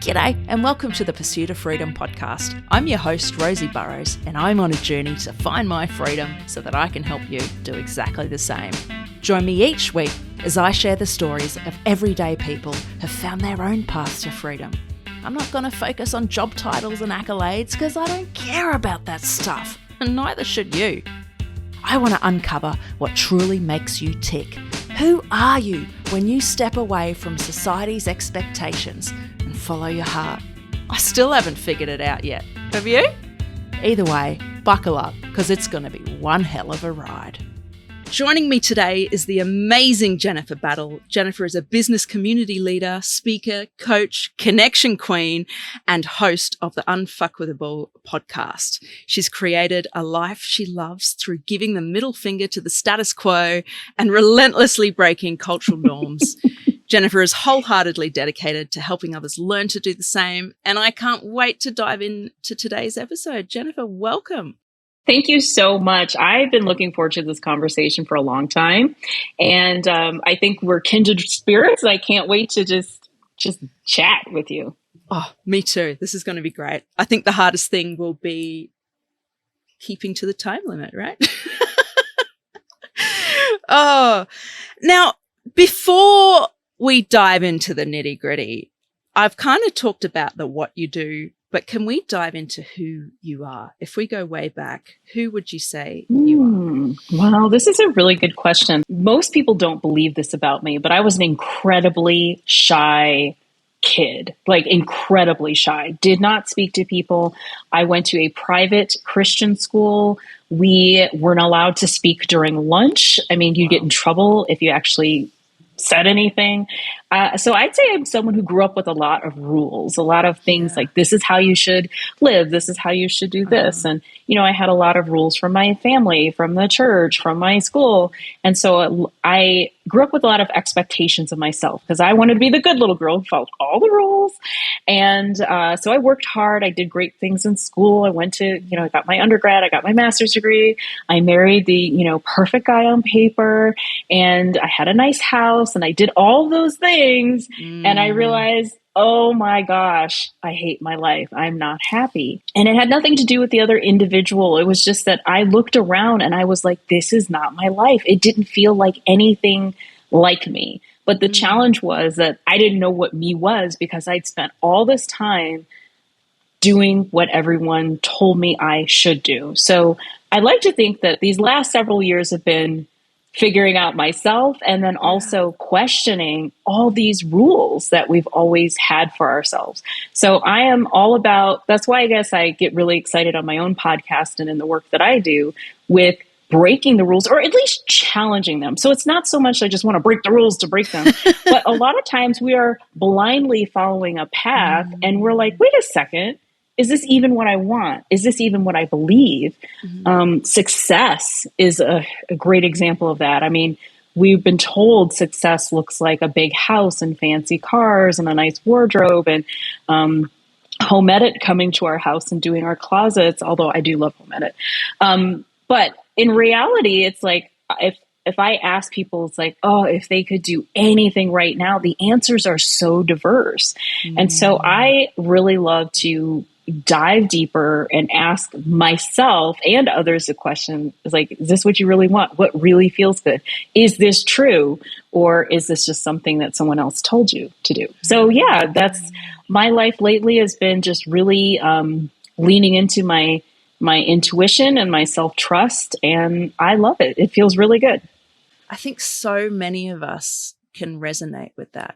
G'day and welcome to the Pursuit of Freedom podcast. I'm your host, Rosie Burrows, and I'm on a journey to find my freedom so that I can help you do exactly the same. Join me each week as I share the stories of everyday people who've found their own paths to freedom. I'm not going to focus on job titles and accolades because I don't care about that stuff, and neither should you. I want to uncover what truly makes you tick. Who are you when you step away from society's expectations and follow your heart? I still haven't figured it out yet. Have you? Either way, buckle up because it's going to be one hell of a ride. Joining me today is the amazing Jennifer Battle. Jennifer is a business community leader, speaker, coach, connection queen, and host of the Unfuckwithable podcast. She's created a life she loves through giving the middle finger to the status quo and relentlessly breaking cultural norms. Jennifer is wholeheartedly dedicated to helping others learn to do the same, and I can't wait to dive into today's episode. Jennifer, welcome. Thank you so much. I've been looking forward to this conversation for a long time. And I think we're kindred spirits. I can't wait to just chat with you. Oh, me too. This is going to be great. I think the hardest thing will be keeping to the time limit, right? Oh, now, before we dive into the nitty gritty, I've kind of talked about the what you do, but can we dive into who you are? If we go way back, who would you say you are? Wow, this is a really good question. Most people don't believe this about me, but I was an incredibly shy kid, like incredibly shy, did not speak to people. I went to a private Christian school. We weren't allowed to speak during lunch. I mean, you'd get in trouble if you actually said anything. So I'd say I'm someone who grew up with a lot of rules, a lot of things like this is how you should live. This is how you should do this. And, I had a lot of rules from my family, from the church, from my school. And so I grew up with a lot of expectations of myself because I wanted to be the good little girl who followed all the rules. And so I worked hard. I did great things in school. I went to, I got my undergrad. I got my master's degree. I married the, perfect guy on paper. And I had a nice house. And I did all those things. And I realized, oh my gosh, I hate my life. I'm not happy. And it had nothing to do with the other individual. It was just that I looked around and I was like, this is not my life. It didn't feel like anything like me. But the challenge was that I didn't know what me was because I'd spent all this time doing what everyone told me I should do. So I like to think that these last several years have been figuring out myself and then also questioning all these rules that we've always had for ourselves. So I am all about, that's why I guess I get really excited on my own podcast and in the work that I do with breaking the rules or at least challenging them. So it's not so much I just want to break the rules to break them, but a lot of times we are blindly following a path and we're like, wait a second. Is this even what I want? Is this even what I believe? Success is a great example of that. I mean, we've been told success looks like a big house and fancy cars and a nice wardrobe and Home Edit coming to our house and doing our closets, although I do love Home Edit. But in reality, it's like if I ask people, it's like, oh, if they could do anything right now, the answers are so diverse. And so I really love to dive deeper and ask myself and others the question is like, is this what you really want? What really feels good? Is this true? Or is this just something that someone else told you to do? So yeah, that's my life lately has been just really leaning into my intuition and my self-trust. And I love it. It feels really good. I think so many of us can resonate with that,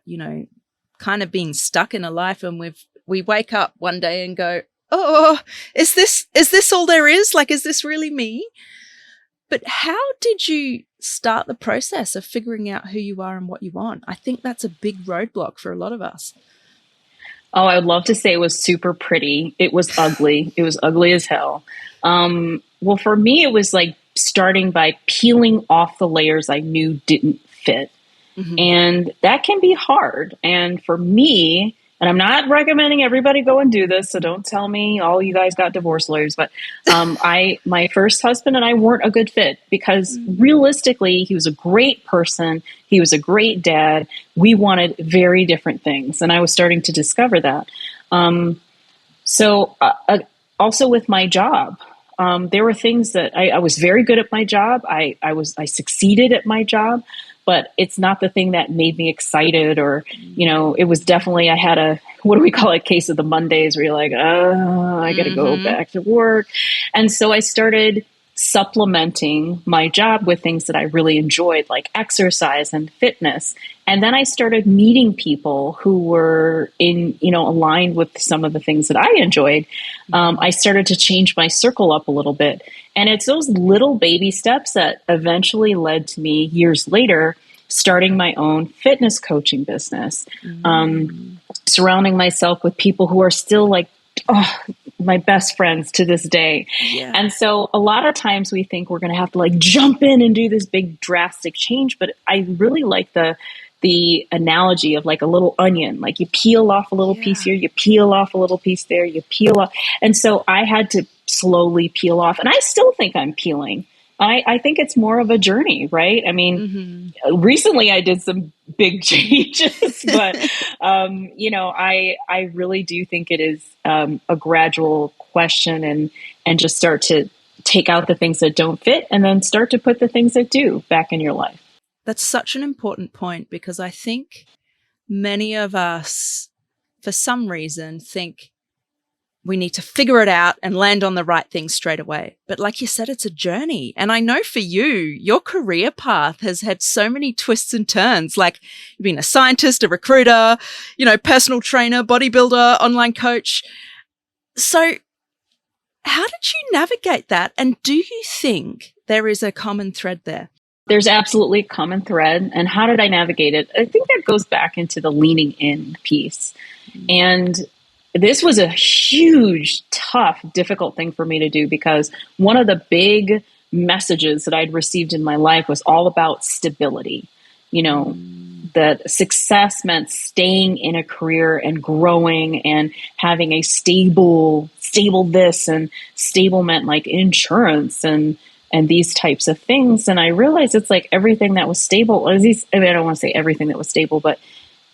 kind of being stuck in a life and we wake up one day and go, oh, is this all there is? Like, is this really me? But how did you start the process of figuring out who you are and what you want? I think that's a big roadblock for a lot of us. Oh, I would love to say it was super pretty. It was ugly. It was ugly as hell. Well, for me, it was like starting by peeling off the layers I knew didn't fit. And that can be hard. And for me, and I'm not recommending everybody go and do this, so don't tell me all you guys got divorce lawyers, but my first husband and I weren't a good fit because realistically, he was a great person. He was a great dad. We wanted very different things. And I was starting to discover that. So also with my job, there were things that I was very good at my job. I succeeded at my job, but it's not the thing that made me excited, or, it was definitely, I had what do we call it, case of the Mondays where you're like, oh, I got to go back to work. And so I started supplementing my job with things that I really enjoyed, like exercise and fitness. And then I started meeting people who were aligned with some of the things that I enjoyed. I started to change my circle up a little bit. And it's those little baby steps that eventually led to me years later starting my own fitness coaching business, surrounding myself with people who are still like, my best friends to this day. Yeah. And so a lot of times we think we're going to have to like jump in and do this big drastic change. But I really like the analogy of like a little onion, like you peel off a little piece here, you peel off a little piece there, you peel off. And so I had to slowly peel off, and I still think I'm peeling. I think it's more of a journey, right? I mean, recently I did some big changes, but, I really do think it is a gradual question, and just start to take out the things that don't fit and then start to put the things that do back in your life. That's such an important point, because I think many of us, for some reason, think we need to figure it out and land on the right thing straight away. But like you said, it's a journey. And I know for you, your career path has had so many twists and turns. Like you've been a scientist, a recruiter, personal trainer, bodybuilder, online coach. So how did you navigate that? And do you think there is a common thread there? There's absolutely a common thread. And how did I navigate it? I think that goes back into the leaning in piece. And this was a huge, tough, difficult thing for me to do, because one of the big messages that I'd received in my life was all about stability. That success meant staying in a career and growing and having a stable this, and stable meant like insurance and these types of things. And I realized it's like everything that was stable, I don't want to say everything that was stable, but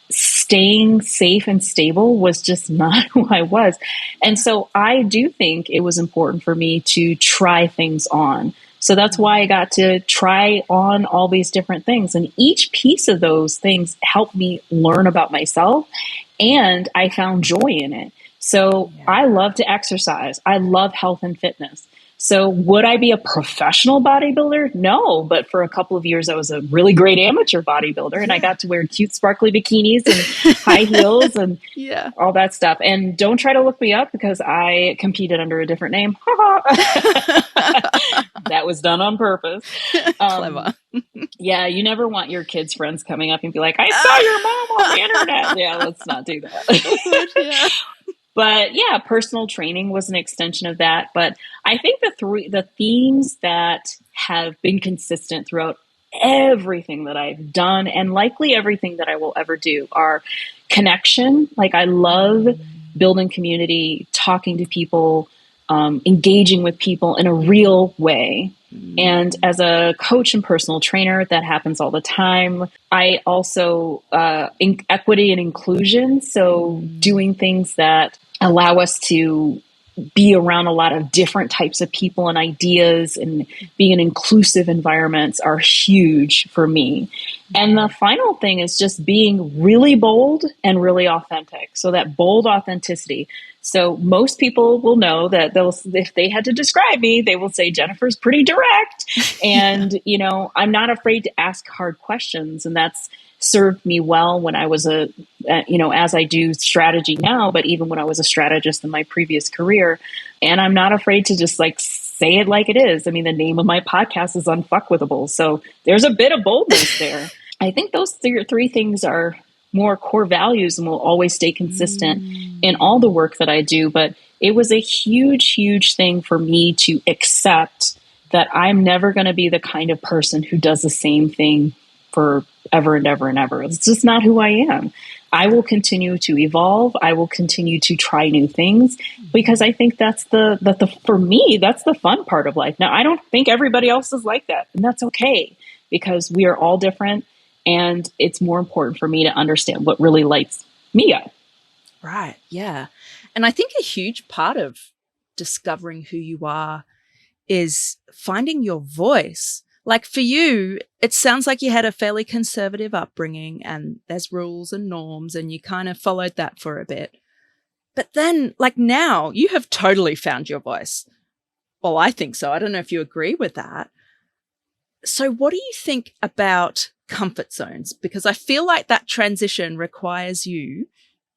staying safe and stable was just not who I was. And so I do think it was important for me to try things on. So that's why I got to try on all these different things. And each piece of those things helped me learn about myself, and I found joy in it. So I love to exercise. I love health and fitness. So would I be a professional bodybuilder? No, but for a couple of years, I was a really great amateur bodybuilder, and I got to wear cute, sparkly bikinis and high heels and all that stuff. And don't try to look me up, because I competed under a different name. That was done on purpose. Clever. Yeah, you never want your kids' friends coming up and be like, I saw your mom on the internet. Yeah, let's not do that. But yeah, personal training was an extension of that. But I think the themes that have been consistent throughout everything that I've done, and likely everything that I will ever do, are connection. Like I love building community, talking to people, engaging with people in a real way. And as a coach and personal trainer, that happens all the time. I also, equity and inclusion. So doing things that allow us to be around a lot of different types of people and ideas, and being in inclusive environments are huge for me. And the final thing is just being really bold and really authentic. So that bold authenticity. So most people will know that if they had to describe me, they will say Jennifer's pretty direct. And, I'm not afraid to ask hard questions. And that's served me well when I was as I do strategy now, but even when I was a strategist in my previous career. And I'm not afraid to just like say it like it is. I mean, the name of my podcast is Unfuckwithable. So there's a bit of boldness there. I think those three things are more core values and will always stay consistent in all the work that I do. But it was a huge, huge thing for me to accept that I'm never going to be the kind of person who does the same thing for ever and ever and ever. It's just not who I am. I will continue to evolve. I will continue to try new things, because I think that's for me, that's the fun part of life. Now, I don't think everybody else is like that, and that's okay, because we are all different, and it's more important for me to understand what really lights me up. Right. Yeah. And I think a huge part of discovering who you are is finding your voice. Like for you, it sounds like you had a fairly conservative upbringing and there's rules and norms and you kind of followed that for a bit. But then, like now, you have totally found your voice. Well, I think so. I don't know if you agree with that. So, what do you think about comfort zones? Because I feel like that transition requires you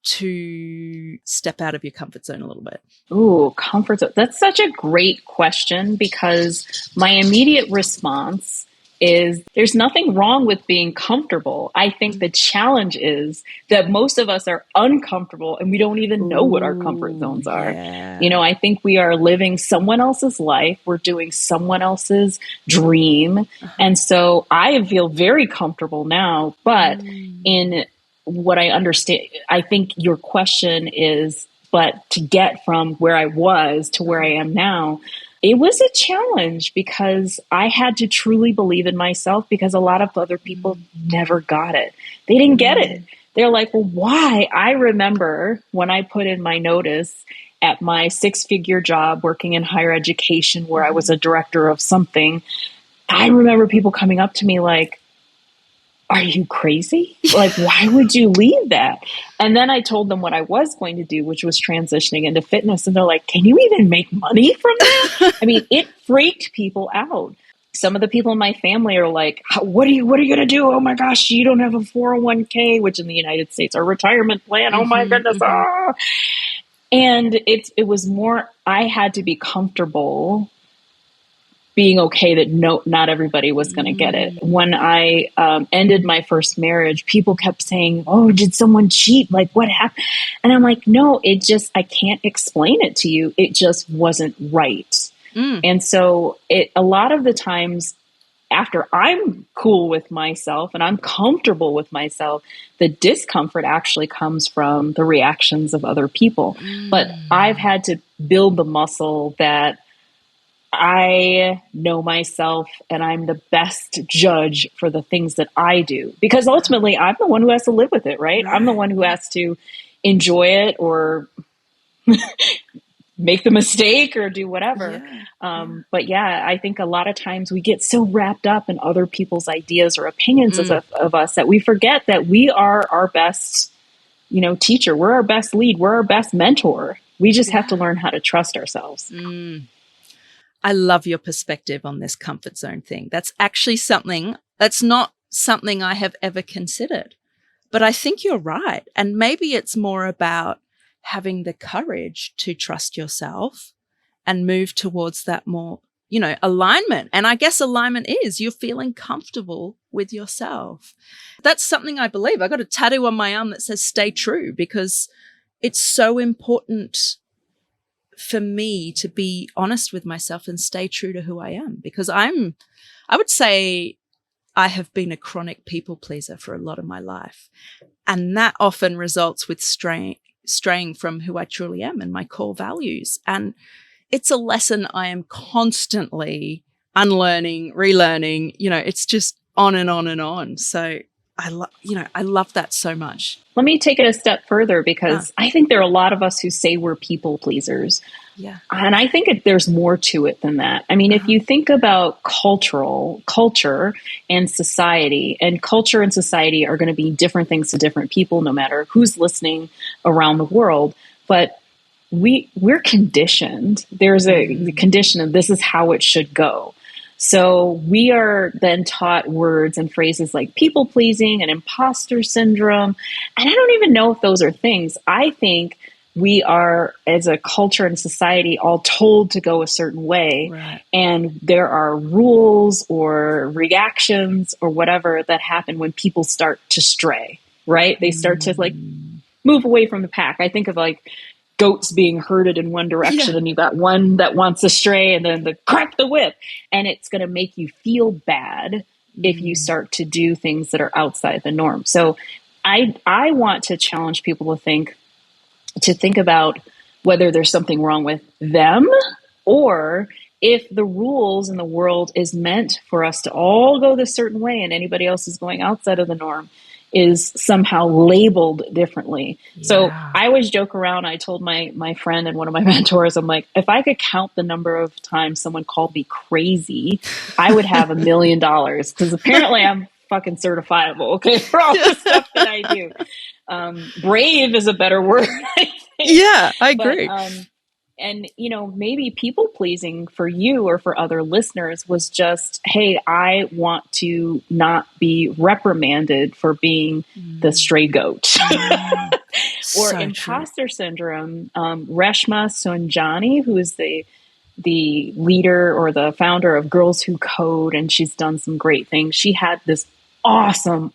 to step out of your comfort zone a little bit. Ooh, comfort zone. That's such a great question because my immediate response is there's nothing wrong with being comfortable. I think the challenge is that most of us are uncomfortable and we don't even know what our comfort zones are. Yeah. You know, I think we are living someone else's life. We're doing someone else's dream. And so I feel very comfortable now, but in what I understand, I think your question is, but to get from where I was to where I am now, it was a challenge because I had to truly believe in myself because a lot of other people never got it. They didn't get it. They're like, well, why? I remember when I put in my notice at my 6-figure job working in higher education where I was a director of something, I remember people coming up to me like, are you crazy? Like, why would you leave that? And then I told them what I was going to do, which was transitioning into fitness. And they're like, can you even make money from that? I mean, it freaked people out. Some of the people in my family are like, what are you going to do? Oh my gosh, you don't have a 401k, which in the United States are retirement plan. Oh my goodness. Ah. And it was more, I had to be comfortable being okay that not everybody was going to get it. When I ended my first marriage, people kept saying, oh, did someone cheat? Like, what happened? And I'm like, no, I can't explain it to you. It just wasn't right. And so a lot of the times after I'm cool with myself and I'm comfortable with myself, the discomfort actually comes from the reactions of other people. But I've had to build the muscle that I know myself and I'm the best judge for the things that I do, because ultimately I'm the one who has to live with it, right? I'm the one who has to enjoy it or make the mistake or do whatever. But yeah, I think a lot of times we get so wrapped up in other people's ideas or opinions of us that we forget that we are our best, teacher. We're our best lead. We're our best mentor. We just have to learn how to trust ourselves. I love your perspective on this comfort zone thing. That's actually that's not something I have ever considered, but I think you're right. And maybe it's more about having the courage to trust yourself and move towards that more, alignment. And I guess alignment is you're feeling comfortable with yourself. That's something I believe. I got a tattoo on my arm that says stay true because it's so important for me to be honest with myself and stay true to who I am, because I would say I have been a chronic people pleaser for a lot of my life. And that often results with straying from who I truly am and my core values. And it's a lesson I am constantly unlearning, relearning, it's just on and on and on. So I love that so much. Let me take it a step further because I think there are a lot of us who say we're people pleasers. Yeah. And I think there's more to it than that. I mean, if you think about culture and society are going to be different things to different people, no matter who's listening around the world. But we're conditioned. There's a condition of this is how it should go. So we are then taught words and phrases like people pleasing and imposter syndrome. And I don't even know if those are things. I think we are, as a culture and society, all told to go a certain way. Right. And there are rules or reactions or whatever that happen when people start to stray, right? They start to move away from the pack. I think of goats being herded in one direction and you got one that wants to stray and then crack the whip. And it's going to make you feel bad if you start to do things that are outside the norm. So I want to challenge people to think about whether there's something wrong with them or if the rules in the world is meant for us to all go this certain way and anybody else is going outside of the norm is somehow labeled differently. Yeah. So I always joke around. I told my friend and one of my mentors, I'm like, if I could count the number of times someone called me crazy, I would have $1 million, because apparently I'm fucking certifiable, okay, for all the stuff that I do. Brave is a better word, I think. Yeah, I agree. And, maybe people pleasing for you or for other listeners was just, hey, I want to not be reprimanded for being the stray goat. Or So imposter syndrome. Reshma Sonjani, who is the leader or the founder of Girls Who Code, and she's done some great things. She had this awesome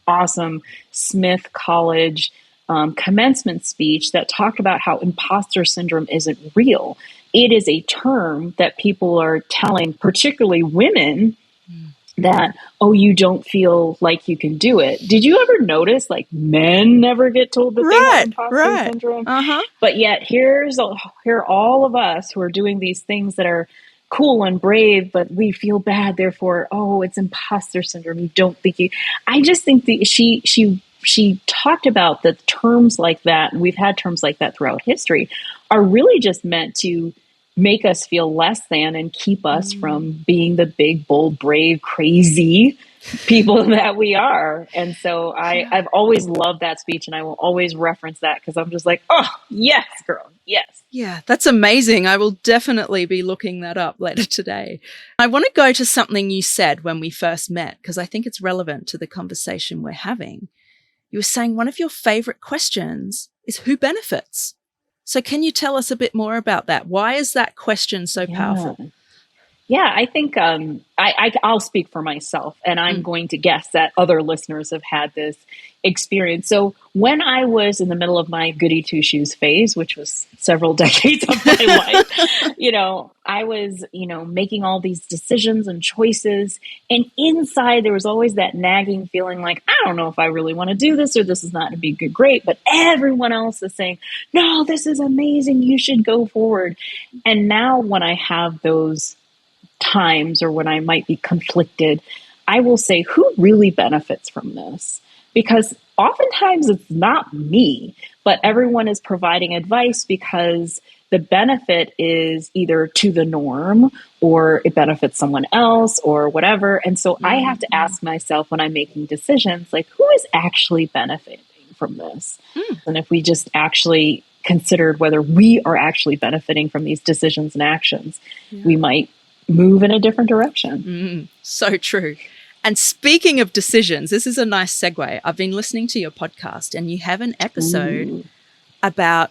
Smith College commencement speech that talked about how imposter syndrome isn't real. It is a term that people are telling, particularly women, that, oh, you don't feel like you can do it. Did you ever notice, like, men never get told that they have imposter syndrome? But yet here are all of us who are doing these things that are cool and brave, but we feel bad. Therefore, oh, it's imposter syndrome. You don't think you. I just think that she talked about the terms like that, and we've had terms like that throughout history, are really just meant to make us feel less than and keep us from being the big, bold, brave, crazy people that we are. And so I've always loved that speech, and I will always reference that, because I'm just like, oh, yes, girl, yes. Yeah, that's amazing. I will definitely be looking that up later today. I want to go to something you said when we first met, because I think it's relevant to the conversation we're having. You were saying one of your favorite questions is who benefits? So can you tell us a bit more about that? Why is that question so powerful? Yeah, I think I'll speak for myself, and I'm going to guess that other listeners have had this experience. So when I was in the middle of my goody two shoes phase, which was several decades of my life, I was, making all these decisions and choices. And inside there was always that nagging feeling like, I don't know if I really want to do this, or this is not to be great, but everyone else is saying, no, this is amazing. You should go forward. And now when I have those times, or when I might be conflicted, I will say, who really benefits from this? Because oftentimes it's not me, but everyone is providing advice because the benefit is either to the norm, or it benefits someone else, or whatever. And so I have to ask myself, when I'm making decisions, like, who is actually benefiting from this? And if we just actually considered whether we are actually benefiting from these decisions and actions, we might move in a different direction. So true. And speaking of decisions, this is a nice segue. I've been listening to your podcast, and you have an episode about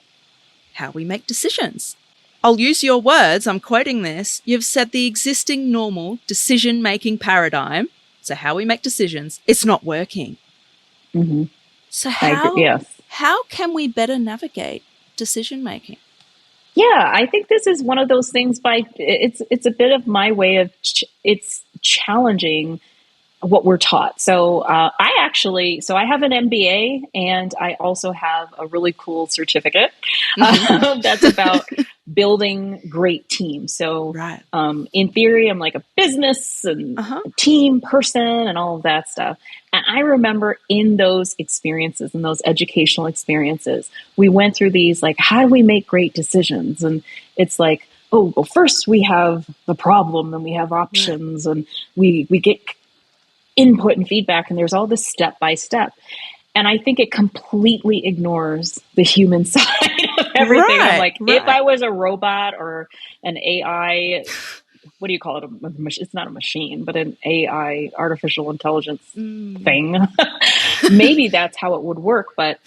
how we make decisions. I'll use your words. I'm quoting this. You've said the existing normal decision-making paradigm, so how we make decisions, it's not working. So how can we better navigate decision-making? Yeah, I think this is one of those things. It's a bit of my way of it's challenging what we're taught. So I have an MBA, and I also have a really cool certificate that's about building great teams. So in theory, I'm like a business and a team person and all of that stuff. And I remember in those experiences, in those educational experiences, we went through these, like, how do we make great decisions? And it's like, oh, well, first we have the problem, then we have options, and we get input and feedback, and there's all this step by step. And I think it completely ignores the human side of everything. I'm like, if I was a robot or an AI, what do you call it? It's not a machine, but an AI, artificial intelligence thing. Maybe that's how it would work. But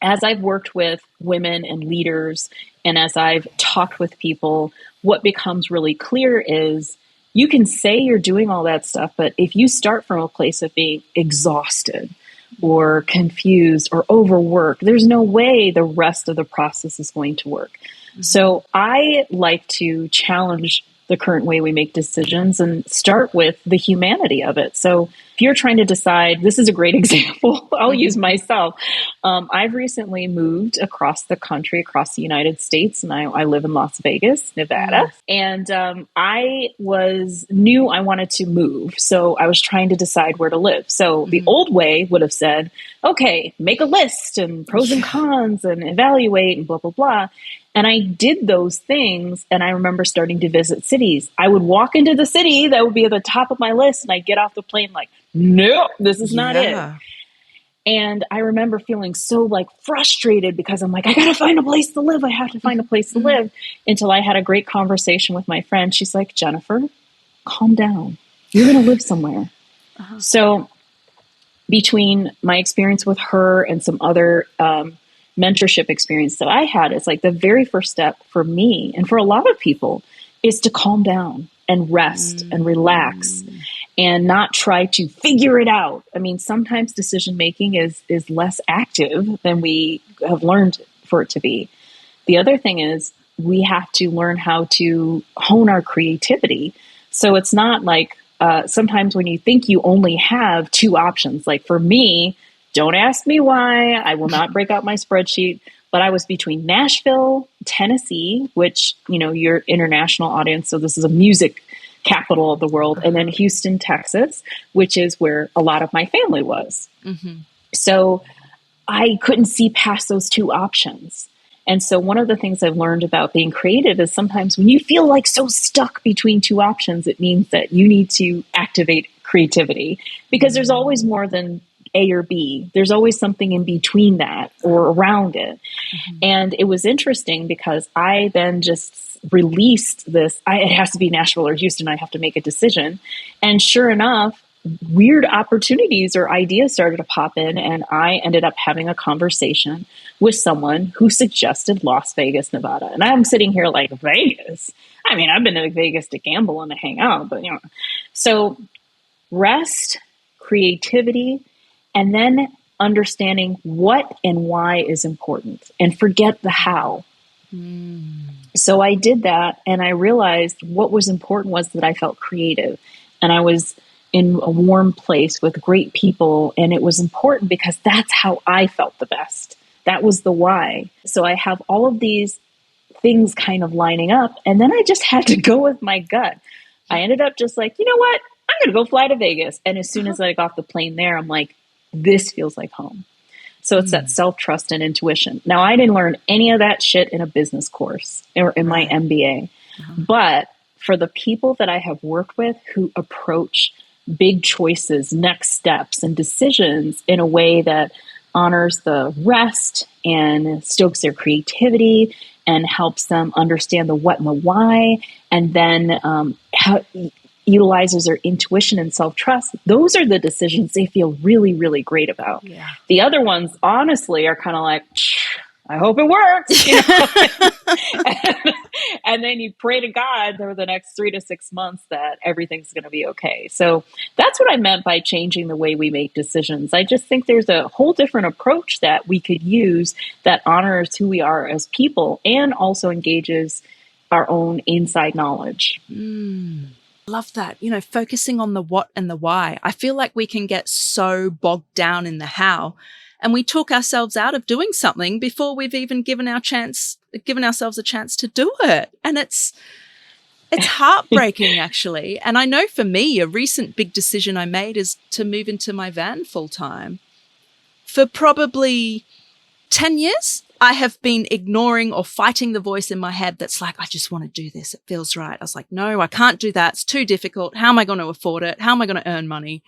as I've worked with women and leaders, and as I've talked with people, what becomes really clear is, you can say you're doing all that stuff, but if you start from a place of being exhausted or confused or overworked, there's no way the rest of the process is going to work. So I like to challenge the current way we make decisions and start with the humanity of it. So if you're trying to decide, this is a great example. I'll use myself. I've recently moved across the country, across the United States, and I live in Las Vegas, Nevada. And I knew I wanted to move. So I was trying to decide where to live. So the old way would have said, okay, make a list and pros and cons and evaluate and blah, blah, blah. And I did those things. And I remember starting to visit cities. I would walk into the city that would be at the top of my list. And I'd get off the plane like, no, this is not it. And I remember feeling so like frustrated because I'm like, I got to find a place to live. I have to find a place to live, until I had a great conversation with my friend. She's like, Jennifer, calm down. You're going to live somewhere. So between my experience with her and some other mentorship experience that I had, it's like the very first step for me and for a lot of people is to calm down and rest and relax and not try to figure it out. I mean, sometimes decision making is less active than we have learned for it to be. The other thing is we have to learn how to hone our creativity. So it's not like sometimes when you think you only have two options, like for me, don't ask me why, I will not break out my spreadsheet, but I was between Nashville, Tennessee, which, you know, your international audience, so this is a music capital of the world, and then Houston, Texas, which is where a lot of my family was. So I couldn't see past those two options. And so one of the things I've learned about being creative is sometimes when you feel like so stuck between two options, it means that you need to activate creativity, because there's always more than A or B. There's always something in between that or around it. And it was interesting because I then just released this, it has to be Nashville or Houston, I have to make a decision. And sure enough, weird opportunities or ideas started to pop in, and I ended up having a conversation with someone who suggested Las Vegas, Nevada. And I'm sitting here like, Vegas? I mean, I've been to Vegas to gamble and to hang out, but you know. So rest, creativity, and then understanding what and why is important, and forget the how. So I did that, and I realized what was important was that I felt creative, and I was in a warm place with great people, and it was important because that's how I felt the best. That was the why. So I have all of these things kind of lining up, and then I just had to go with my gut. I ended up just like, you know what? I'm going to go fly to Vegas. And as soon as I got off the plane there, I'm like, this feels like home. So it's that self-trust and intuition. Now, I didn't learn any of that shit in a business course or in my MBA. But for the people that I have worked with who approach big choices, next steps, and decisions in a way that honors the rest and stokes their creativity and helps them understand the what and the why, and then utilizes their intuition and self-trust, those are the decisions they feel really, really great about. The other ones, honestly, are kind of like, I hope it works. You know? And then you pray to God over the next 3 to 6 months that everything's going to be okay. So that's what I meant by changing the way we make decisions. I just think there's a whole different approach that we could use that honors who we are as people and also engages our own inside knowledge. Love that. You know, focusing on the what and the why. I feel like we can get so bogged down in the how, and we talk ourselves out of doing something before we've even given ourselves a chance to do it. And it's heartbreaking, actually. And I know for me, a recent big decision I made is to move into my van full time. For probably 10 years, I have been ignoring or fighting the voice in my head that's like, I just want to do this. It feels right. I was like, no, I can't do that. It's too difficult. How am I going to afford it? How am I going to earn money?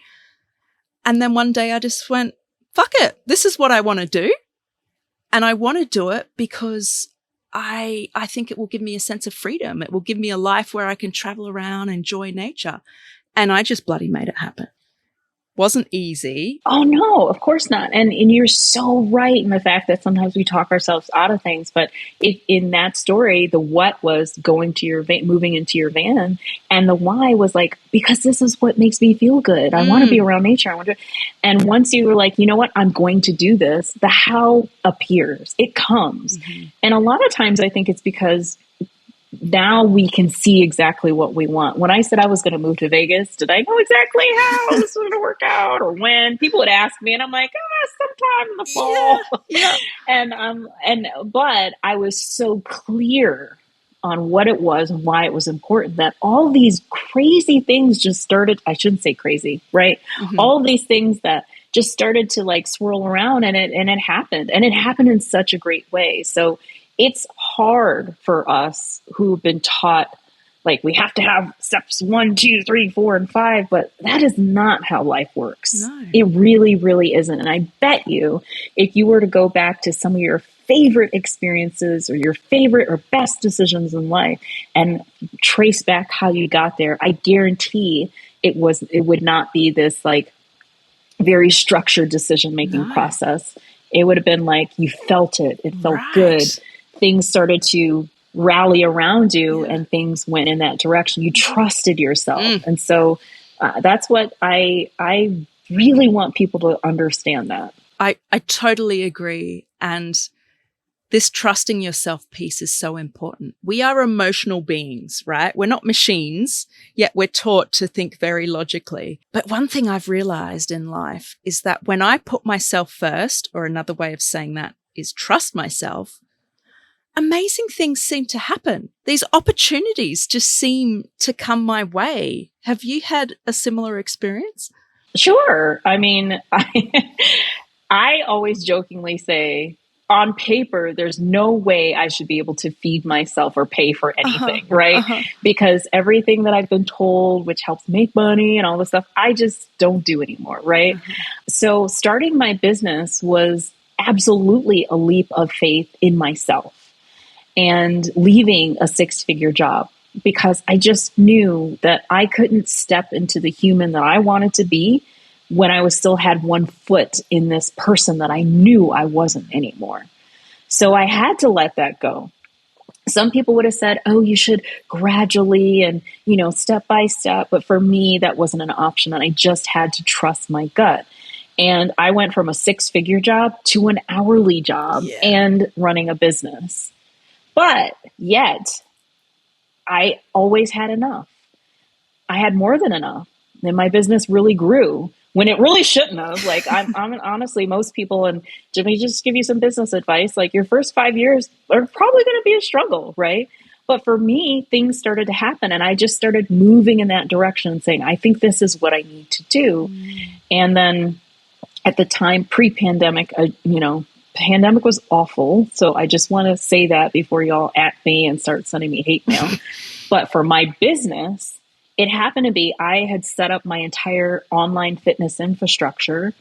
And then one day I just went, fuck it. This is what I want to do. And I want to do it because I think it will give me a sense of freedom. It will give me a life where I can travel around, enjoy nature. And I just bloody made it happen. Wasn't easy. Oh, no, of course not. And you're so right in the fact that sometimes we talk ourselves out of things. But in that story, the what was going to your van, moving into your van. And the why was like, because this is what makes me feel good. I want to be around nature. And once you were like, you know what, I'm going to do this, the how appears. It comes. And a lot of times I think it's because now we can see exactly what we want. When I said I was going to move to Vegas, did I know exactly how this was going to work out or when? People would ask me, and I'm like, sometime in the Yeah. fall. Yeah. But I was so clear on what it was and why it was important that all these crazy things just started. I shouldn't say crazy, right? Mm-hmm. All these things that just started to like swirl around, and it happened, and it happened in such a great way. So it's hard for us who've been taught like we have to have steps 1, 2, 3, 4, and 5, but that is not how life works. No. It really, really isn't. And I bet you, if you were to go back to some of your favorite experiences or your favorite or best decisions in life and trace back how you got there, I guarantee it would not be this like very structured decision-making process. It would have been like you felt it. It felt good. Things started to rally around you and things went in that direction. You trusted yourself. And so that's what I really want people to understand that. I totally agree. And this trusting yourself piece is so important. We are emotional beings, right? We're not machines, yet we're taught to think very logically. But one thing I've realized in life is that when I put myself first, or another way of saying that is trust myself, amazing things seem to happen. These opportunities just seem to come my way. Have you had a similar experience? Sure. I mean, I always jokingly say, on paper, there's no way I should be able to feed myself or pay for anything, right? Because everything that I've been told, which helps make money and all this stuff, I just don't do anymore, right? So starting my business was absolutely a leap of faith in myself and leaving a 6-figure job because I just knew that I couldn't step into the human that I wanted to be when I still had one foot in this person that I knew I wasn't anymore. So I had to let that go. Some people would have said, oh, you should gradually and, step by step. But for me, that wasn't an option. And I just had to trust my gut. And I went from a 6-figure job to an hourly job and running a business. But yet, I always had enough. I had more than enough. And my business really grew when it really shouldn't have. Like I'm honestly, most people, and let me just give you some business advice, like your first 5 years are probably going to be a struggle, right? But for me, things started to happen and I just started moving in that direction and saying, I think this is what I need to do. And then at the time, pre-pandemic, pandemic was awful. So I just want to say that before y'all at me and start sending me hate mail. But for my business, it happened to be I had set up my entire online fitness infrastructure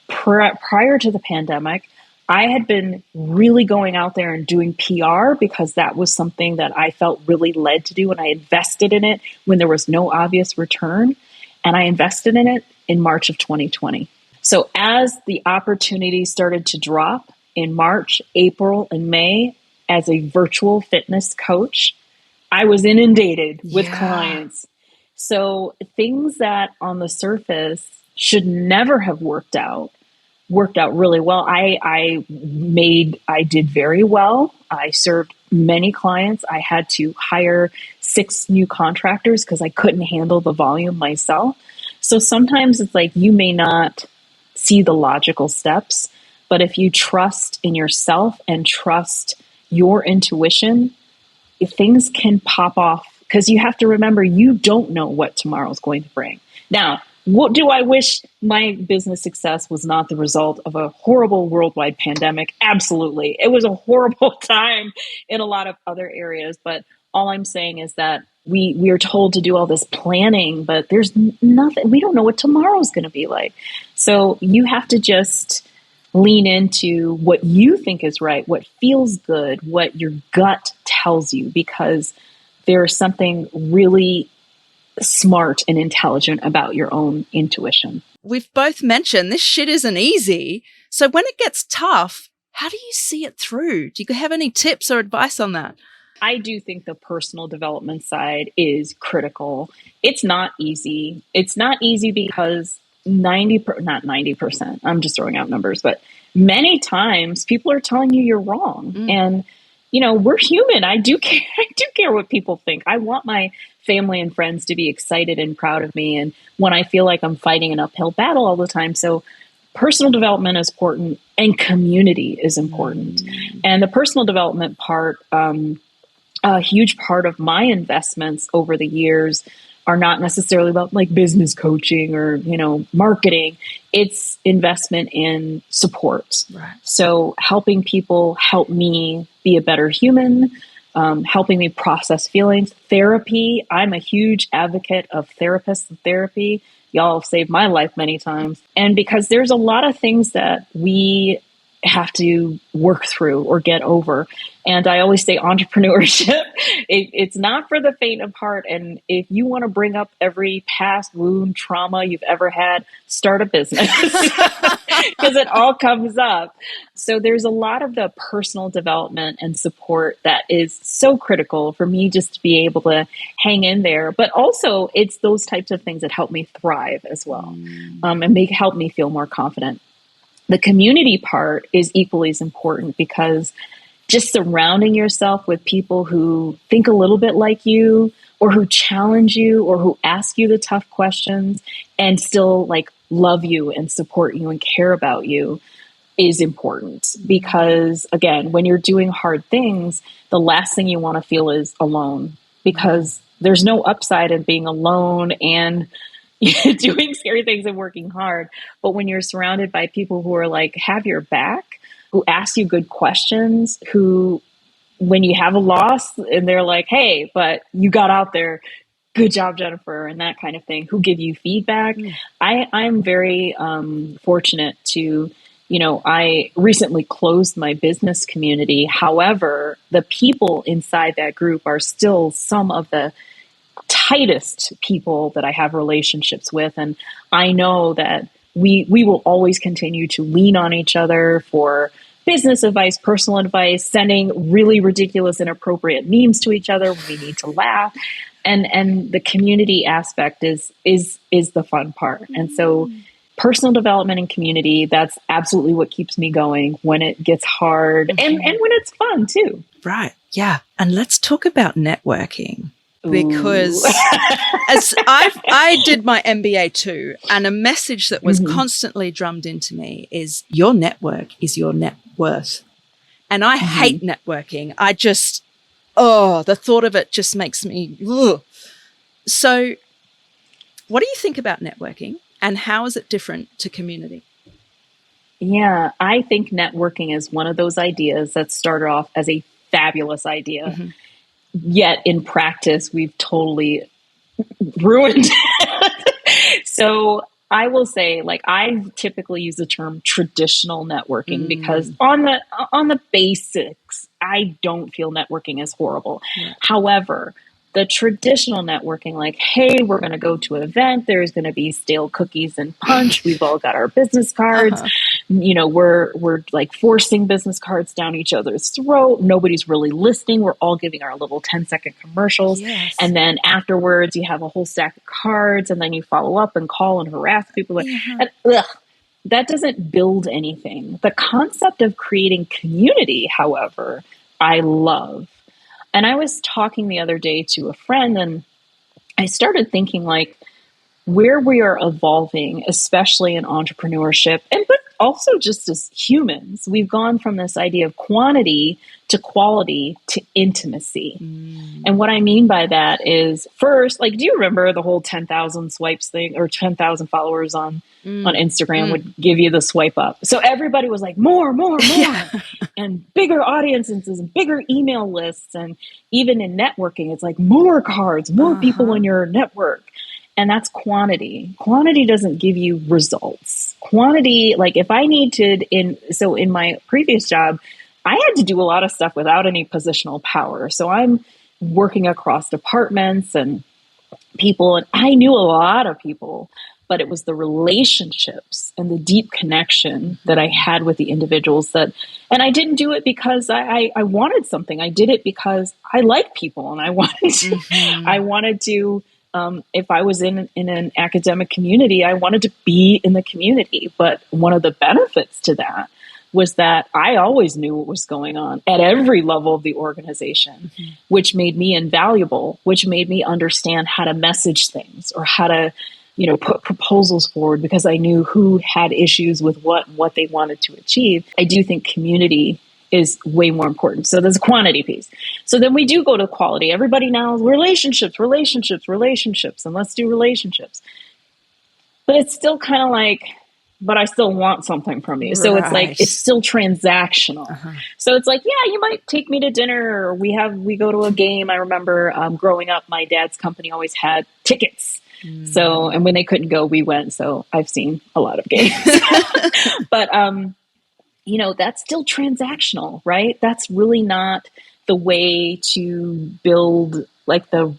prior to the pandemic. I had been really going out there and doing PR because that was something that I felt really led to do. And I invested in it when there was no obvious return. And I invested in it in March of 2020. So as the opportunity started to drop in March, April, and May as a virtual fitness coach, I was inundated with clients. So things that on the surface should never have worked out really well. I did very well. I served many clients. I had to hire 6 new contractors because I couldn't handle the volume myself. So sometimes it's like you may not see the logical steps, but if you trust in yourself and trust your intuition, things can pop off. Because you have to remember, you don't know what tomorrow's going to bring. Now, what do I wish my business success was not the result of a horrible worldwide pandemic? Absolutely. It was a horrible time in a lot of other areas. But all I'm saying is that we are told to do all this planning, but there's nothing. We don't know what tomorrow's going to be like. So you have to just lean into what you think is right, what feels good, what your gut tells you, because there's something really smart and intelligent about your own intuition. We've both mentioned this shit isn't easy. So when it gets tough, how do you see it through? Do you have any tips or advice on that? I do think the personal development side is critical. It's not easy. It's not easy because not 90%, I'm just throwing out numbers, but many times people are telling you you're wrong. And we're human. I do care. I do care what people think. I want my family and friends to be excited and proud of me. And when I feel like I'm fighting an uphill battle all the time. So personal development is important and community is important. And the personal development part, a huge part of my investments over the years are not necessarily about like business coaching or, marketing. It's investment in support. Right. So helping people help me be a better human, helping me process feelings. Therapy. I'm a huge advocate of therapists and therapy. Y'all have saved my life many times. And because there's a lot of things that we have to work through or get over. And I always say entrepreneurship, it's not for the faint of heart. And if you want to bring up every past wound, trauma you've ever had, start a business because it all comes up. So there's a lot of the personal development and support that is so critical for me just to be able to hang in there. But also it's those types of things that help me thrive as well, and help me feel more confident. The community part is equally as important because just surrounding yourself with people who think a little bit like you or who challenge you or who ask you the tough questions and still like love you and support you and care about you is important. Because again, when you're doing hard things, the last thing you want to feel is alone, because there's no upside in being alone and doing scary things and working hard. But when you're surrounded by people who are like, have your back, who ask you good questions, who, when you have a loss and they're like, hey, but you got out there, good job, Jennifer, and that kind of thing, who give you feedback. I'm very fortunate to, I recently closed my business community. However, the people inside that group are still some of the tightest people that I have relationships with. And I know that we will always continue to lean on each other for business advice, personal advice, sending really ridiculous, inappropriate memes to each other when we need to laugh. And the community aspect is the fun part. And so personal development and community, that's absolutely what keeps me going when it gets hard and when it's fun too. Right. Yeah. And let's talk about networking. Because as I did my MBA too, and a message that was constantly drummed into me is your network is your net worth. And I hate networking. I just, the thought of it just makes me, ugh. So what do you think about networking and how is it different to community? Yeah, I think networking is one of those ideas that started off as a fabulous idea. Yet in practice, we've totally ruined it. So I will say, like, I typically use the term traditional networking because on the basics, I don't feel networking is horrible. However, the traditional networking, like, hey, we're going to go to an event. There's going to be stale cookies and punch. We've all got our business cards. We're like forcing business cards down each other's throat. Nobody's really listening. We're all giving our little 10-second commercials. Yes. And then afterwards, you have a whole stack of cards, and then you follow up and call and harass people. And that doesn't build anything. The concept of creating community, however, I love. And I was talking the other day to a friend, and I started thinking, like, where we are evolving, especially in entrepreneurship, but also just as humans, we've gone from this idea of quantity to quality to intimacy. And what I mean by that is, first, like, do you remember the whole 10,000 swipes thing, or 10,000 followers on Instagram would give you the swipe up? So everybody was like, more, and bigger audiences and bigger email lists. And even in networking, it's like more cards, more people in your network. And that's quantity. Quantity doesn't give you results. Quantity, like, if I need to, in my previous job, I had to do a lot of stuff without any positional power. So I'm working across departments and people, and I knew a lot of people, but it was the relationships and the deep connection that I had with the individuals and I didn't do it because I wanted something. I did it because I like people, and I wanted to, if I was in an academic community, I wanted to be in the community. But one of the benefits to that was that I always knew what was going on at every level of the organization, which made me invaluable, which made me understand how to message things or how to, put proposals forward because I knew who had issues with what they wanted to achieve. I do think community is way more important. So there's a quantity piece. So then we do go to quality. Everybody now, relationships, and let's do relationships. But it's still kind of like, but I still want something from you. So it's like, it's still transactional. So it's like, yeah, you might take me to dinner or we go to a game. I remember growing up, my dad's company always had tickets. So, and when they couldn't go, we went. So I've seen a lot of games, but, that's still transactional, right? That's really not the way to build like the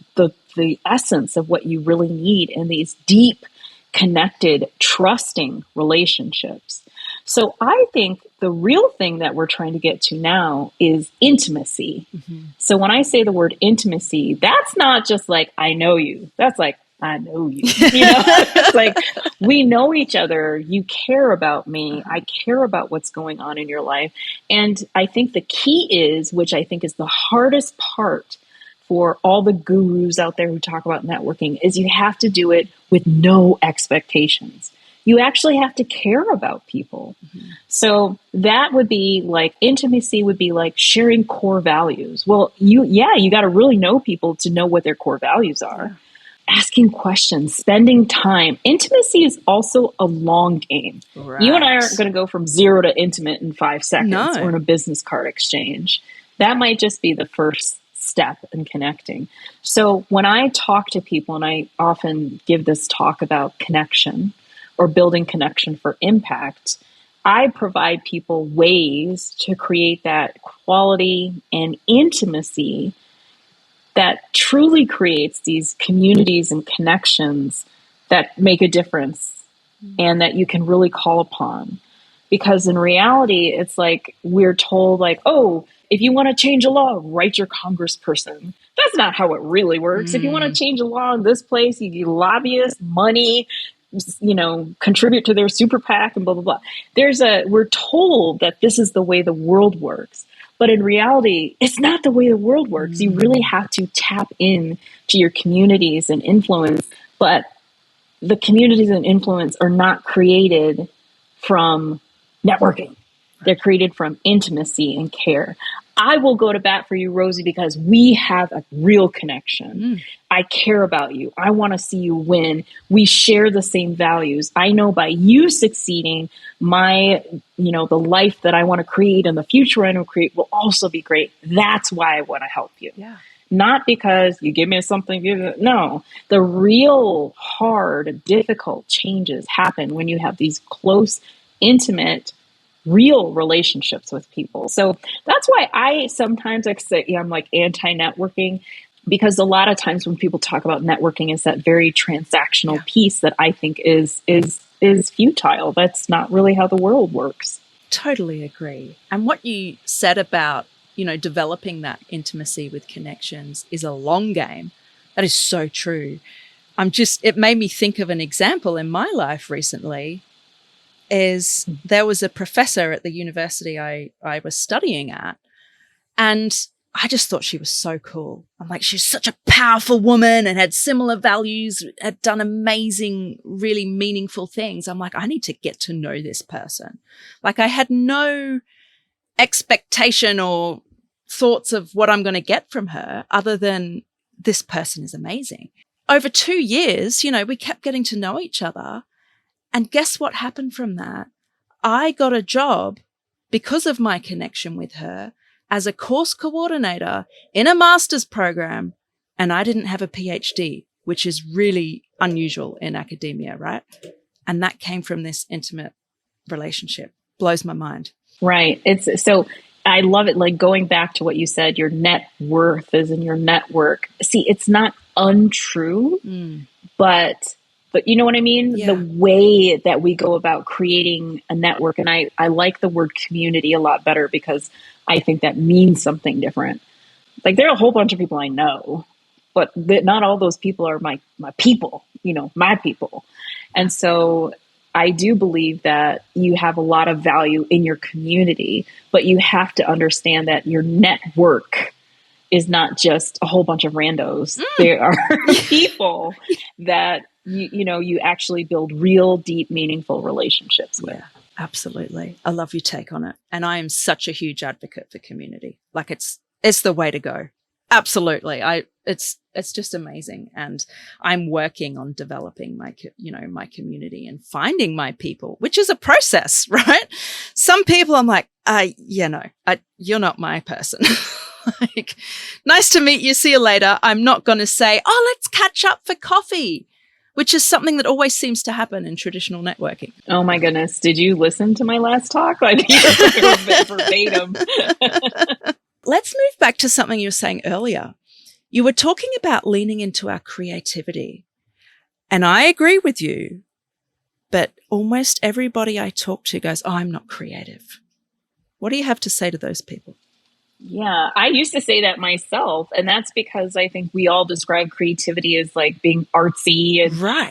essence of what you really need in these deep, connected, trusting relationships. So I think the real thing that we're trying to get to now is intimacy. So when I say the word intimacy, that's not just like, I know you. That's like, I know you. It's like, we know each other. You care about me. I care about what's going on in your life. And I think the key is, which I think is the hardest part for all the gurus out there who talk about networking, is you have to do it with no expectations. You actually have to care about people. So that would be like, intimacy would be like sharing core values. Well, you got to really know people to know what their core values are. Asking questions, spending time. Intimacy is also a long game. Right. You and I aren't going to go from 0 to intimate in 5 seconds or in a business card exchange. That might just be the first step in connecting. So when I talk to people, and I often give this talk about connection or building connection for impact, I provide people ways to create that quality and intimacy that truly creates these communities and connections that make a difference and that you can really call upon. Because in reality, it's like we're told like, oh, if you want to change a law, write your congressperson. That's not how it really works. If you want to change a law in this place, you get lobbyists, money, contribute to their super PAC and blah, blah, blah. We're told that this is the way the world works. But in reality, it's not the way the world works. You really have to tap in to your communities and influence. But the communities and influence are not created from networking. They're created from intimacy and care. I will go to bat for you, Rosie, because we have a real connection. I care about you. I want to see you win. We share the same values. I know by you succeeding, the life that I want to create and the future I want to create will also be great. That's why I want to help you. Yeah. Not because you give me something. No, the real hard, difficult changes happen when you have these close, intimate, real relationships with people. So that's why I sometimes say I'm like anti-networking, because a lot of times when people talk about networking, is that very transactional piece that I think is futile. That's not really how the world works. Totally agree. And what you said about, developing that intimacy with connections is a long game. That is so true. It made me think of an example in my life recently. There was a professor at the university I was studying at, and I just thought she was so cool. I'm like, she's such a powerful woman and had similar values, had done amazing, really meaningful things. I'm like, I need to get to know this person. Like, I had no expectation or thoughts of what I'm going to get from her other than this person is amazing. Over 2 years, we kept getting to know each other. And guess what happened from that? I got a job because of my connection with her as a course coordinator in a master's program, and I didn't have a PhD, which is really unusual in academia, right? And that came from this intimate relationship. Blows my mind. Right. So I love it. Like, going back to what you said, your net worth is in your network. See, it's not untrue, but you know what I mean? Yeah. The way that we go about creating a network. And I like the word community a lot better because I think that means something different. Like, there are a whole bunch of people I know, but not all those people are my people, my people. And so I do believe that you have a lot of value in your community, but you have to understand that your network is not just a whole bunch of randos. There are people that you actually build real, deep, meaningful relationships with. Yeah, absolutely. I love your take on it. And I am such a huge advocate for community. Like it's the way to go. Absolutely. It's just amazing. And I'm working on developing my community and finding my people, which is a process, right? Some people I'm like, you're not my person. Like, nice to meet you. See you later. I'm not going to say, oh, let's catch up for coffee, which is something that always seems to happen in traditional networking. Oh my goodness. Did you listen to my last talk? Like, you're verbatim. Let's move back to something you were saying earlier. You were talking about leaning into our creativity. And I agree with you, but almost everybody I talk to goes, oh, I'm not creative. What do you have to say to those people? Yeah, I used to say that myself. And that's because I think we all describe creativity as like being artsy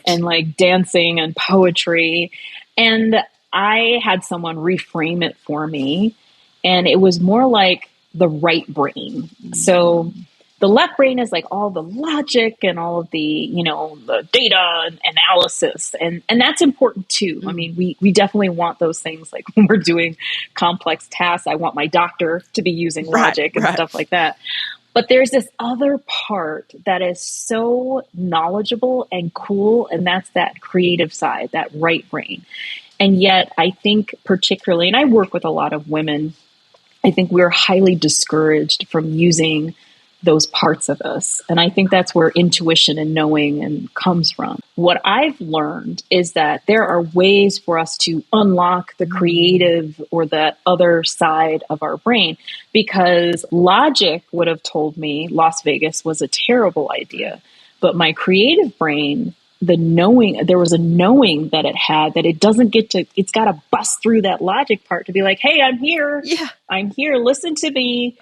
and like dancing and poetry. And I had someone reframe it for me. And it was more like the right brain. So the left brain is like all the logic and all of the, the data and analysis. And that's important too. I mean, we definitely want those things. Like when we're doing complex tasks, I want my doctor to be using logic and stuff like that. But there's this other part that is so knowledgeable and cool. And that's that creative side, that right brain. And yet I think particularly, and I work with a lot of women, I think we're highly discouraged from using those parts of us. And I think that's where intuition and knowing and comes from. What I've learned is that there are ways for us to unlock the creative or that other side of our brain, because logic would have told me Las Vegas was a terrible idea. But my creative brain, there was a knowing that it had, that it's got to bust through that logic part to be like, hey, I'm here. Yeah. I'm here. Listen to me.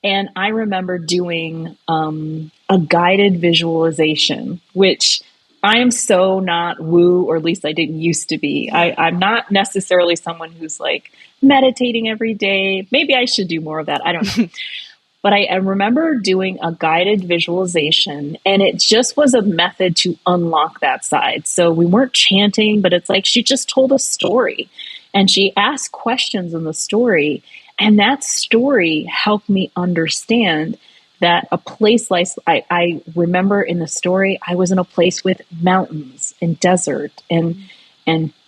And I remember doing a guided visualization, which I am so not woo, or at least I didn't used to be. I'm not necessarily someone who's like meditating every day. Maybe I should do more of that. I don't know. But I remember doing a guided visualization, and it just was a method to unlock that side. So we weren't chanting, but it's like she just told a story and she asked questions in the story. And that story helped me understand that a place like, I remember in the story, I was in a place with mountains and desert and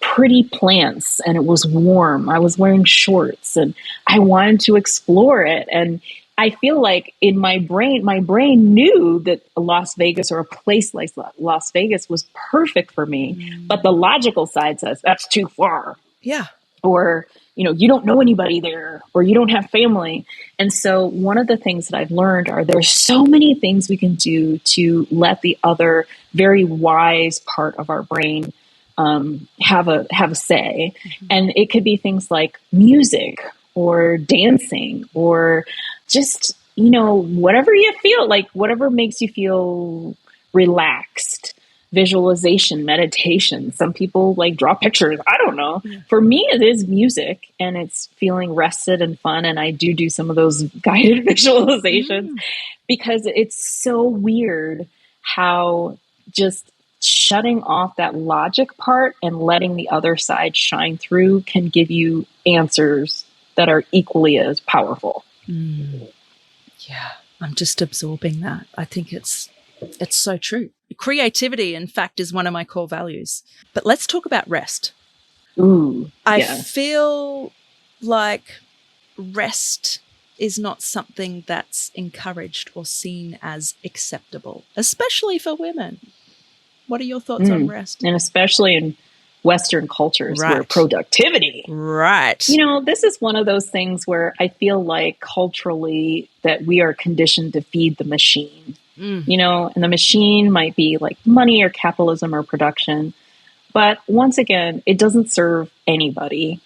pretty plants, and it was warm. I was wearing shorts and I wanted to explore it. And I feel like in my brain knew that Las Vegas or a place like Las Vegas was perfect for me. But the logical side says that's too far. Yeah. Or, you don't know anybody there, or you don't have family. And so one of the things that I've learned there's so many things we can do to let the other very wise part of our brain have a say. Mm-hmm. And it could be things like music or dancing or just, whatever you feel like, whatever makes you feel relaxed. Visualization, meditation. Some people like draw pictures. I don't know. Yeah. For me, it is music, and it's feeling rested and fun. And I do some of those guided visualizations because it's so weird how just shutting off that logic part and letting the other side shine through can give you answers that are equally as powerful. Yeah, I'm just absorbing that. I think it's so true. Creativity, in fact, is one of my core values. But let's talk about rest. I feel like rest is not something that's encouraged or seen as acceptable, especially for women. What are your thoughts on rest? And especially in Western cultures where productivity. Right. This is one of those things where I feel like culturally that we are conditioned to feed the machine. And the machine might be like money or capitalism or production. But once again, it doesn't serve anybody,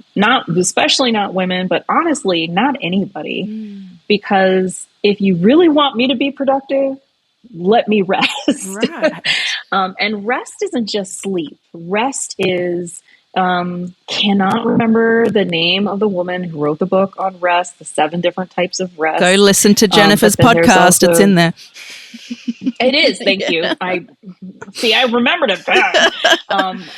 especially not women, but honestly, not anybody. Because if you really want me to be productive, let me rest. Right. And rest isn't just sleep. Rest is Cannot remember the name of the woman who wrote the book on rest, the 7 different types of rest. Go listen to Jennifer's podcast. Also, it's in there. It is. Thank you. I remembered it back.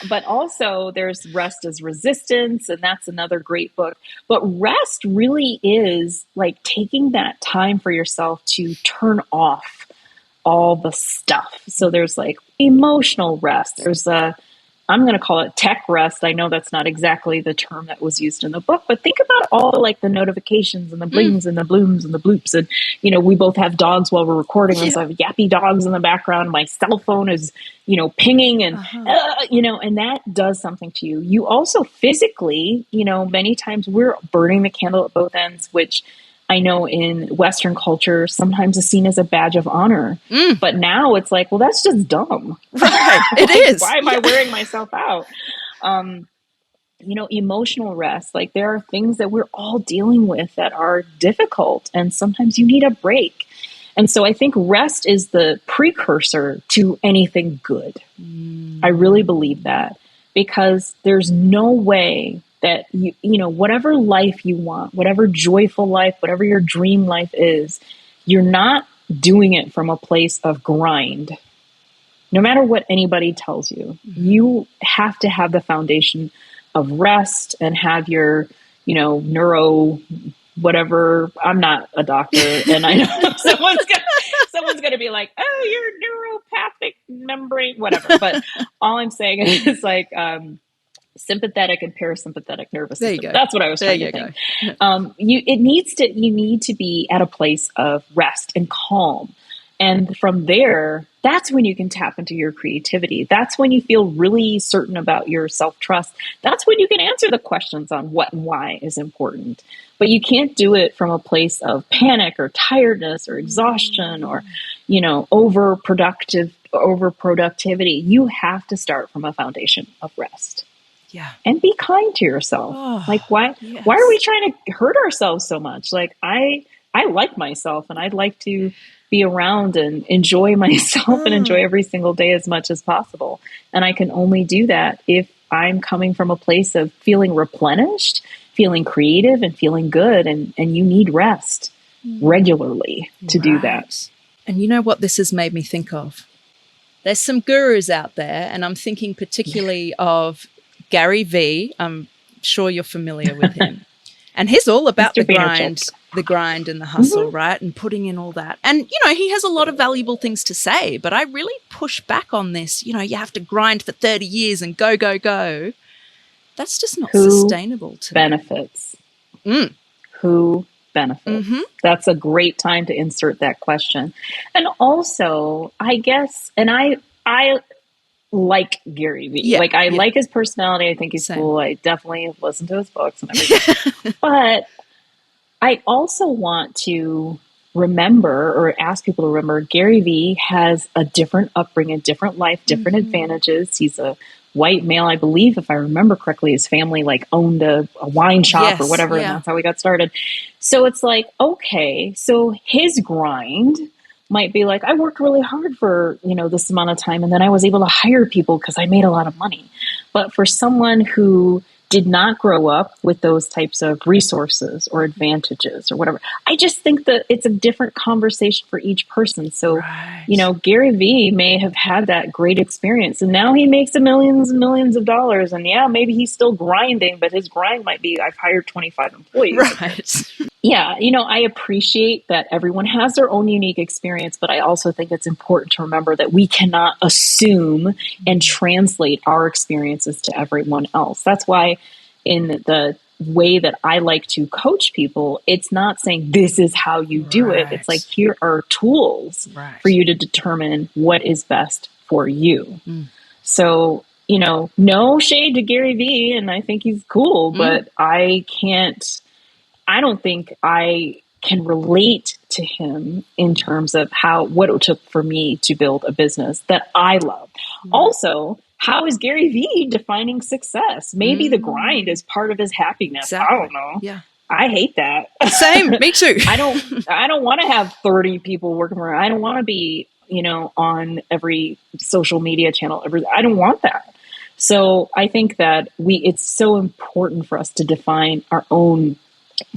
But also there's Rest as Resistance, and that's another great book. But rest really is like taking that time for yourself to turn off all the stuff. So there's like emotional rest. There's I'm going to call it tech rest. I know that's not exactly the term that was used in the book, but think about all the notifications and the blings and the blooms and the bloops. And, we both have dogs while we're recording. So I have yappy dogs in the background. My cell phone is, pinging and, and that does something to you. You also physically, many times we're burning the candle at both ends, which I know in Western culture sometimes is seen as a badge of honor. But now it's like, well, that's just dumb. Right. It is. Why am I wearing myself out? Emotional rest. Like there are things that we're all dealing with that are difficult, and sometimes you need a break. And so I think rest is the precursor to anything good. I really believe that, because there's no way that whatever life you want, whatever joyful life, whatever your dream life is, you're not doing it from a place of grind. No matter what anybody tells you, you have to have the foundation of rest and have your, neuro whatever. I'm not a doctor, and I know someone's gonna be like, oh, your neuropathic membrane, whatever. But all I'm saying is like, sympathetic and parasympathetic nervous system. That's what I was trying to think. You need to be at a place of rest and calm. And from there, that's when you can tap into your creativity. That's when you feel really certain about your self-trust. That's when you can answer the questions on what and why is important. But you can't do it from a place of panic or tiredness or exhaustion or, overproductivity. You have to start from a foundation of rest. Yeah. And be kind to yourself. Oh, why are we trying to hurt ourselves so much? Like I like myself, and I'd like to be around and enjoy myself and enjoy every single day as much as possible. And I can only do that if I'm coming from a place of feeling replenished, feeling creative, and feeling good. And you need rest regularly to do that. And you know what this has made me think of? There's some gurus out there, and I'm thinking particularly of Gary Vee. I'm sure you're familiar with him. And he's all about the grind and the hustle, right? And putting in all that. And, he has a lot of valuable things to say, but I really push back on this. You have to grind for 30 years and go, go, go. That's just not sustainable to benefits? Who benefits? That's a great time to insert that question. And also, I guess, and I like Gary Vee. I like his personality. I think he's cool. I definitely listen to his books and everything. But I also want to remember, or ask people to remember, Gary Vee has a different upbringing, a different life, different advantages. He's a white male, I believe, if I remember correctly. His family owned a wine shop or whatever, and that's how we got started. So it's like, okay, so his grind might be like, I worked really hard for, this amount of time, and then I was able to hire people because I made a lot of money. But for someone who did not grow up with those types of resources or advantages or whatever, I just think that it's a different conversation for each person. So, Gary Vee may have had that great experience, and now he makes millions and millions of dollars. And maybe he's still grinding, but his grind might be, I've hired 25 employees. Right. Yeah, I appreciate that everyone has their own unique experience, but I also think it's important to remember that we cannot assume and translate our experiences to everyone else. That's why in the way that I like to coach people, it's not saying this is how you do it. It's like, here are tools for you to determine what is best for you. So, no shade to Gary Vee, and I think he's cool, but I don't think I can relate to him in terms of what it took for me to build a business that I love. Also, how is Gary Vee defining success? Maybe the grind is part of his happiness. Exactly. I don't know. Yeah. I hate that. Same. Me too. I don't want to have 30 people working for me. I don't want to be, on every social media channel. I don't want that. So I think that it's so important for us to define our own,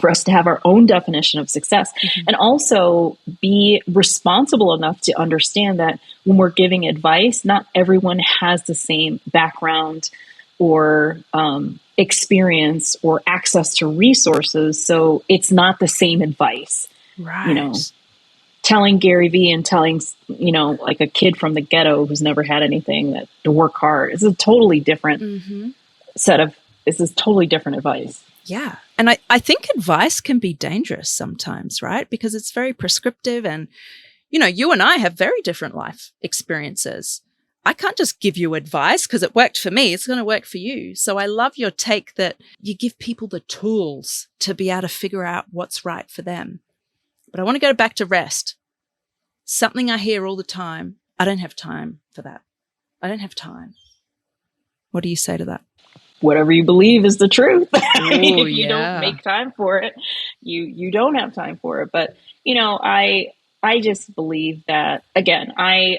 for us to have our own definition of success, and also be responsible enough to understand that when we're giving advice, not everyone has the same background or experience or access to resources. So it's not the same advice. Right. You know, telling Gary Vee and telling, you know, like a kid from the ghetto who's never had anything, that to work hard is a totally different this is totally different advice. Yeah. And I think advice can be dangerous sometimes, right? Because it's very prescriptive and, you know, you and I have very different life experiences. I can't just give you advice because it worked for me. It's going to work for you. So I love your take that you give people the tools to be able to figure out what's right for them. But I want to go back to rest. Something I hear all the time. I don't have time for that. I don't have time. What do you say to that? Whatever you believe is the truth. I mean, Ooh, if you don't make time for it, you don't have time for it. But, you know, I just believe that, again, I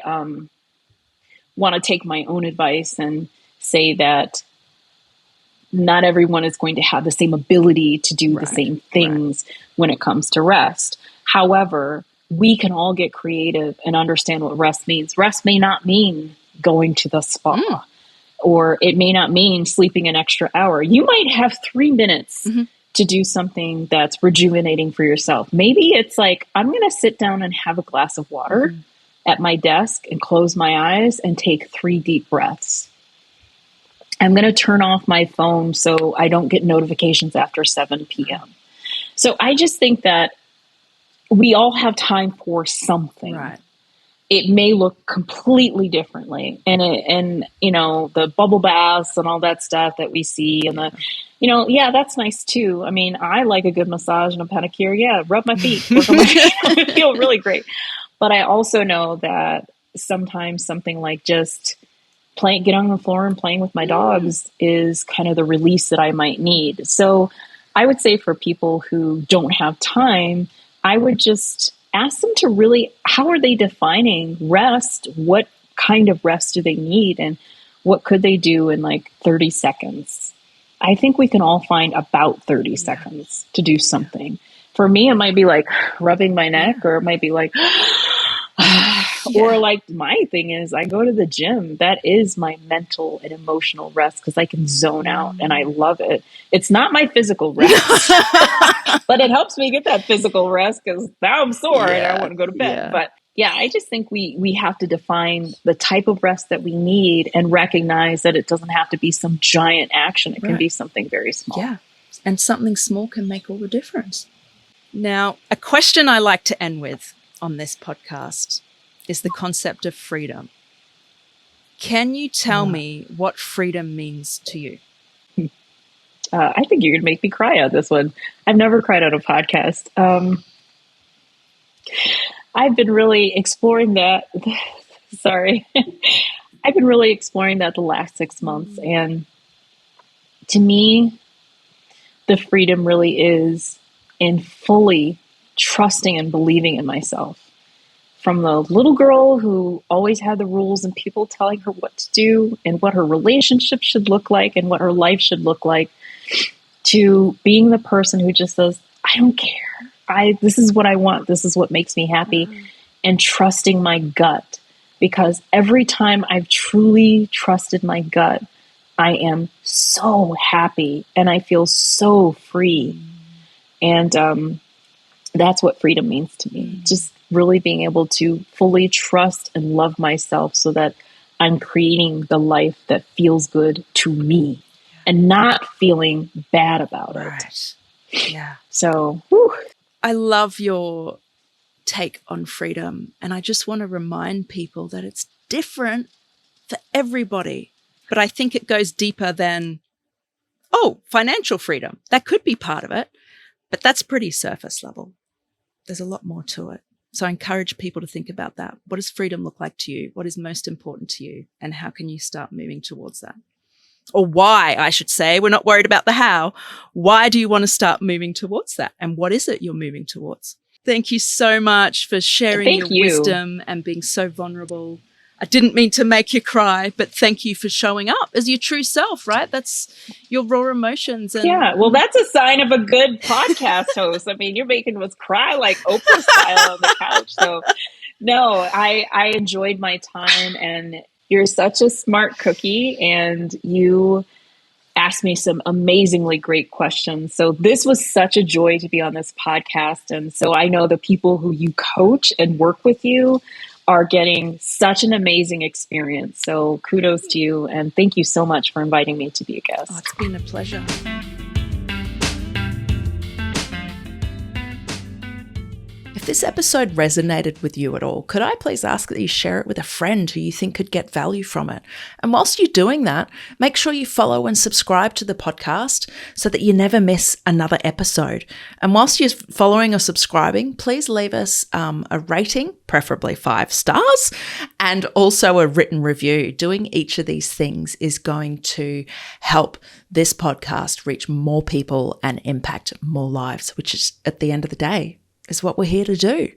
want to take my own advice and say that not everyone is going to have the same ability to do the same things when it comes to rest. However, we can all get creative and understand what rest means. Rest may not mean going to the spa. Or it may not mean sleeping an extra hour. You might have 3 minutes to do something that's rejuvenating for yourself. Maybe it's like, I'm going to sit down and have a glass of water at my desk and close my eyes and take 3 deep breaths. I'm going to turn off my phone so I don't get notifications after 7 p.m. So I just think that we all have time for something. Right. It may look completely differently. And you know, the bubble baths and all that stuff that we see and that's nice too. I mean, I like a good massage and a pedicure. Yeah. Rub my feet, work on my feet. I feel really great. But I also know that sometimes something like just get on the floor and playing with my dogs is kind of the release that I might need. So I would say for people who don't have time, I would just ask them to really, how are they defining rest? What kind of rest do they need? And what could they do in like 30 seconds? I think we can all find about 30 seconds to do something. For me, it might be like rubbing my neck, or it might be like, or like my thing is I go to the gym. That is my mental and emotional rest because I can zone out and I love it. It's not my physical rest, but it helps me get that physical rest because now I'm sore and I want to go to bed. But yeah, I just think we have to define the type of rest that we need and recognize that it doesn't have to be some giant action. It can be something very small. Yeah. And something small can make all the difference. Now, a question I like to end with on this podcast is the concept of freedom. Can you tell me what freedom means to you? I think you're going to make me cry on this one. I've never cried on a podcast. I've been really exploring that. Sorry. I've been really exploring that the last 6 months. And to me, the freedom really is in fully trusting and believing in myself. From the little girl who always had the rules and people telling her what to do and what her relationship should look like and what her life should look like, to being the person who just says, I don't care. This is what I want. This is what makes me happy. And trusting my gut. Because every time I've truly trusted my gut, I am so happy and I feel so free. And that's what freedom means to me. Just really being able to fully trust and love myself so that I'm creating the life that feels good to me and not feeling bad about it. Yeah. So, I love your take on freedom. And I just want to remind people that it's different for everybody. But I think it goes deeper than, financial freedom. That could be part of it, but that's pretty surface level. There's a lot more to it. So I encourage people to think about that. What does freedom look like to you? What is most important to you? And how can you start moving towards that? Or why, I should say. We're not worried about the how. Why do you want to start moving towards that? And what is it you're moving towards? Thank you so much for sharing your wisdom and being so vulnerable. I didn't mean to make you cry, but thank you for showing up as your true self, right? That's your raw emotions. And yeah, well, that's a sign of a good podcast host. I mean, you're making us cry like Oprah style on the couch. So no, I enjoyed my time, and you're such a smart cookie, and you asked me some amazingly great questions. So this was such a joy to be on this podcast. And so I know the people who you coach and work with you are getting such an amazing experience. So kudos to you. And thank you so much for inviting me to be a guest. Oh, it's been a pleasure. If this episode resonated with you at all, could I please ask that you share it with a friend who you think could get value from it? And whilst you're doing that, make sure you follow and subscribe to the podcast so that you never miss another episode. And whilst you're following or subscribing, please leave us a rating, preferably 5 stars, and also a written review. Doing each of these things is going to help this podcast reach more people and impact more lives, which is, at the end of the day, is what we're here to do.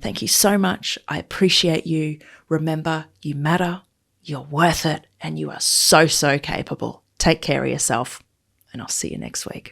Thank you so much. I appreciate you. Remember, you matter, you're worth it, and you are so, so capable. Take care of yourself, and I'll see you next week.